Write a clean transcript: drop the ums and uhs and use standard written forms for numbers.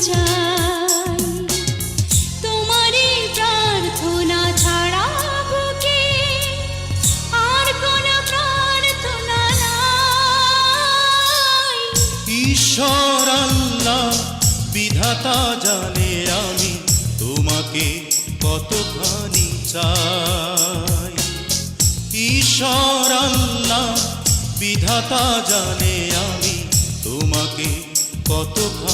চাই। তোমারই প্রার্থনা ছাড়া বুকে আর কোনো প্রার্থনা নাই। ঈশ্বর আল্লাহ বিধাতা জানে আমি তোমাকে কতখানি চাই। ঈশ্বর আল্লাহ বিধাতা জানে আমি তোমাকে কতখানি